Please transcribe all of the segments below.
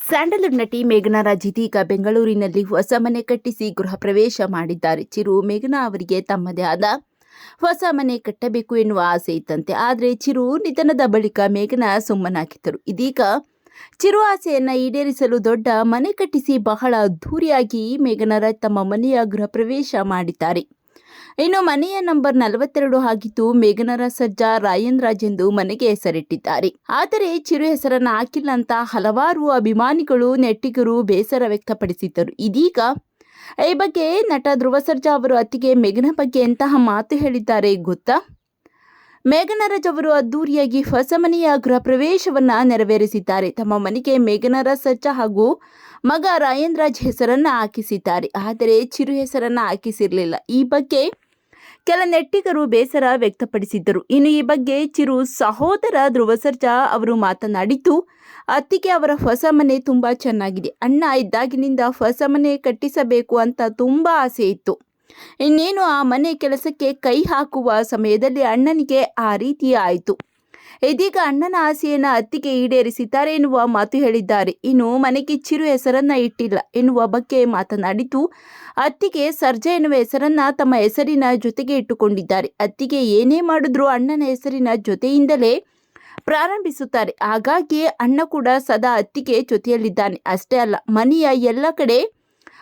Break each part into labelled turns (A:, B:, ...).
A: Sandalwood ನಟಿ ಮೇಘನಾ ರಾಜ್ ಇದೀಗ ಬೆಂಗಳೂರಿನಲ್ಲಿ ಹೊಸ ಮನೆ ಕಟ್ಟಿಸಿ ಗೃಹ ಪ್ರವೇಶ ಮಾಡಿದ್ದಾರೆ. ಚಿರು ಮೇಘನಾ ಅವರಿಗೆ ತಮ್ಮದೇ ಆದ ಹೊಸ ಮನೆ ಕಟ್ಟಬೇಕು ಎನ್ನುವ ಆಸೆ ಇತ್ತಂತೆ. ಆದರೆ ಚಿರು ನಿಧನದ ಬಳಿಕ ಮೇಘನಾ ಸುಮ್ಮನಾಗಿದ್ದರು. ಇದೀಗ ಚಿರು ಆಸೆಯನ್ನ ಈಡೇರಿಸಲು ದೊಡ್ಡ ಮನೆ ಕಟ್ಟಿಸಿ ಬಹಳ ಅದ್ದೂರಿಯಾಗಿ ಮೇಘನಾ ರಾಜ್ ತಮ್ಮ ಮನೆಯ ಗೃಹ ಪ್ರವೇಶ ಮಾಡಿದ್ದಾರೆ. ಇನ್ನು ಮನೆಯ ನಂಬರ್ 42 ಆಗಿದ್ದು ಮೇಘನಾ ರಾಜ್ ಸರ್ಜಾ ರಾಯನ್ ರಾಜ್ ಎಂದು ಮನೆಗೆ ಹೆಸರಿಟ್ಟಿದ್ದಾರೆ. ಆದರೆ ಚಿರು ಹೆಸರನ್ನ ಹಾಕಿಲ್ಲ ಅಂತ ಹಲವಾರು ಅಭಿಮಾನಿಗಳು ನೆಟ್ಟಿಗರು ಬೇಸರ ವ್ಯಕ್ತಪಡಿಸಿದ್ದರು. ಇದೀಗ ಈ ಬಗ್ಗೆ ನಟ ಧ್ರುವ ಸರ್ಜಾ ಅವರು ಅತ್ತಿಗೆ ಮೇಘನಾ ಬಗ್ಗೆ ಎಂತಹ ಮಾತು ಹೇಳಿದ್ದಾರೆ ಗೊತ್ತಾ? ಮೇಘನಾ ರಾಜ್ ಅವರು ಅದ್ದೂರಿಯಾಗಿ ಹೊಸ ಮನೆಯ ಗೃಹ ಪ್ರವೇಶವನ್ನ ನೆರವೇರಿಸಿದ್ದಾರೆ. ತಮ್ಮ ಮನೆಗೆ ಮೇಘನಾ ರಾಜ್ ಸರ್ಜಾ ಹಾಗೂ ಮಗ ರಾಯನ್ ರಾಜ್ ಹೆಸರನ್ನ ಹಾಕಿಸಿದ್ದಾರೆ. ಆದರೆ ಚಿರು ಹೆಸರನ್ನ ಹಾಕಿಸಿರಲಿಲ್ಲ. ಈ ಬಗ್ಗೆ ಕೆಲ ನೆಟ್ಟಿಗರು ಬೇಸರ ವ್ಯಕ್ತಪಡಿಸಿದ್ದರು. ಇನ್ನು ಈ ಬಗ್ಗೆ ಚಿರು ಸಹೋದರ ಧ್ರುವ ಸರ್ಜಾ ಅವರು ಮಾತನಾಡಿದ್ದು, ಅತ್ತಿಗೆ ಅವರ ಹೊಸ ಮನೆ ತುಂಬಾ ಚೆನ್ನಾಗಿದೆ. ಅಣ್ಣ ಇದ್ದಾಗಿನಿಂದ ಹೊಸ ಮನೆ ಕಟ್ಟಿಸಬೇಕು ಅಂತ ತುಂಬಾ ಆಸೆ ಇತ್ತು. ಇನ್ನೇನು ಆ ಮನೆ ಕೆಲಸಕ್ಕೆ ಕೈ ಹಾಕುವ ಸಮಯದಲ್ಲಿ ಅಣ್ಣನಿಗೆ ಆ ರೀತಿ ಆಯಿತು. ಇದೀಗ ಅಣ್ಣನ ಆಸೆಯನ್ನ ಅತ್ತಿಗೆ ಈಡೇರಿಸಿದ್ದಾರೆ ಎನ್ನುವ ಮಾತು ಹೇಳಿದ್ದಾರೆ. ಇನ್ನು ಮನೆಗೆ ಚಿರು ಹೆಸರನ್ನ ಇಟ್ಟಿಲ್ಲ ಎನ್ನುವ ಬಗ್ಗೆ ಮಾತನಾಡಿದ್ದು, ಅತ್ತಿಗೆ ಸರ್ಜಾ ಎನ್ನುವ ಹೆಸರನ್ನ ತಮ್ಮ ಹೆಸರಿನ ಜೊತೆಗೆ ಇಟ್ಟುಕೊಂಡಿದ್ದಾರೆ. ಅತ್ತಿಗೆ ಏನೇ ಮಾಡಿದ್ರೂ ಅಣ್ಣನ ಹೆಸರಿನ ಜೊತೆಯಿಂದಲೇ ಪ್ರಾರಂಭಿಸುತ್ತಾರೆ. ಹಾಗಾಗಿ ಅಣ್ಣ ಕೂಡ ಸದಾ ಅತ್ತಿಗೆ ಜೊತೆಯಲ್ಲಿದ್ದಾನೆ. ಅಷ್ಟೇ ಅಲ್ಲ, ಮನೆಯ ಎಲ್ಲ ಕಡೆ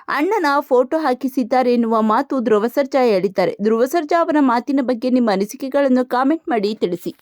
A: ಅಣ್ಣನ ಫೋಟೋ ಹಾಕಿಸಿದ್ದಾರೆ ಎನ್ನುವ ಮಾತು ಧ್ರುವ ಸರ್ಜಾ ಹೇಳಿದ್ದಾರೆ. ಧ್ರುವ ಸರ್ಜಾ ಅವರ ಮಾತಿನ ಬಗ್ಗೆ ನಿಮ್ಮ ಅನಿಸಿಕೆಗಳನ್ನು ಕಾಮೆಂಟ್ ಮಾಡಿ ತಿಳಿಸಿ.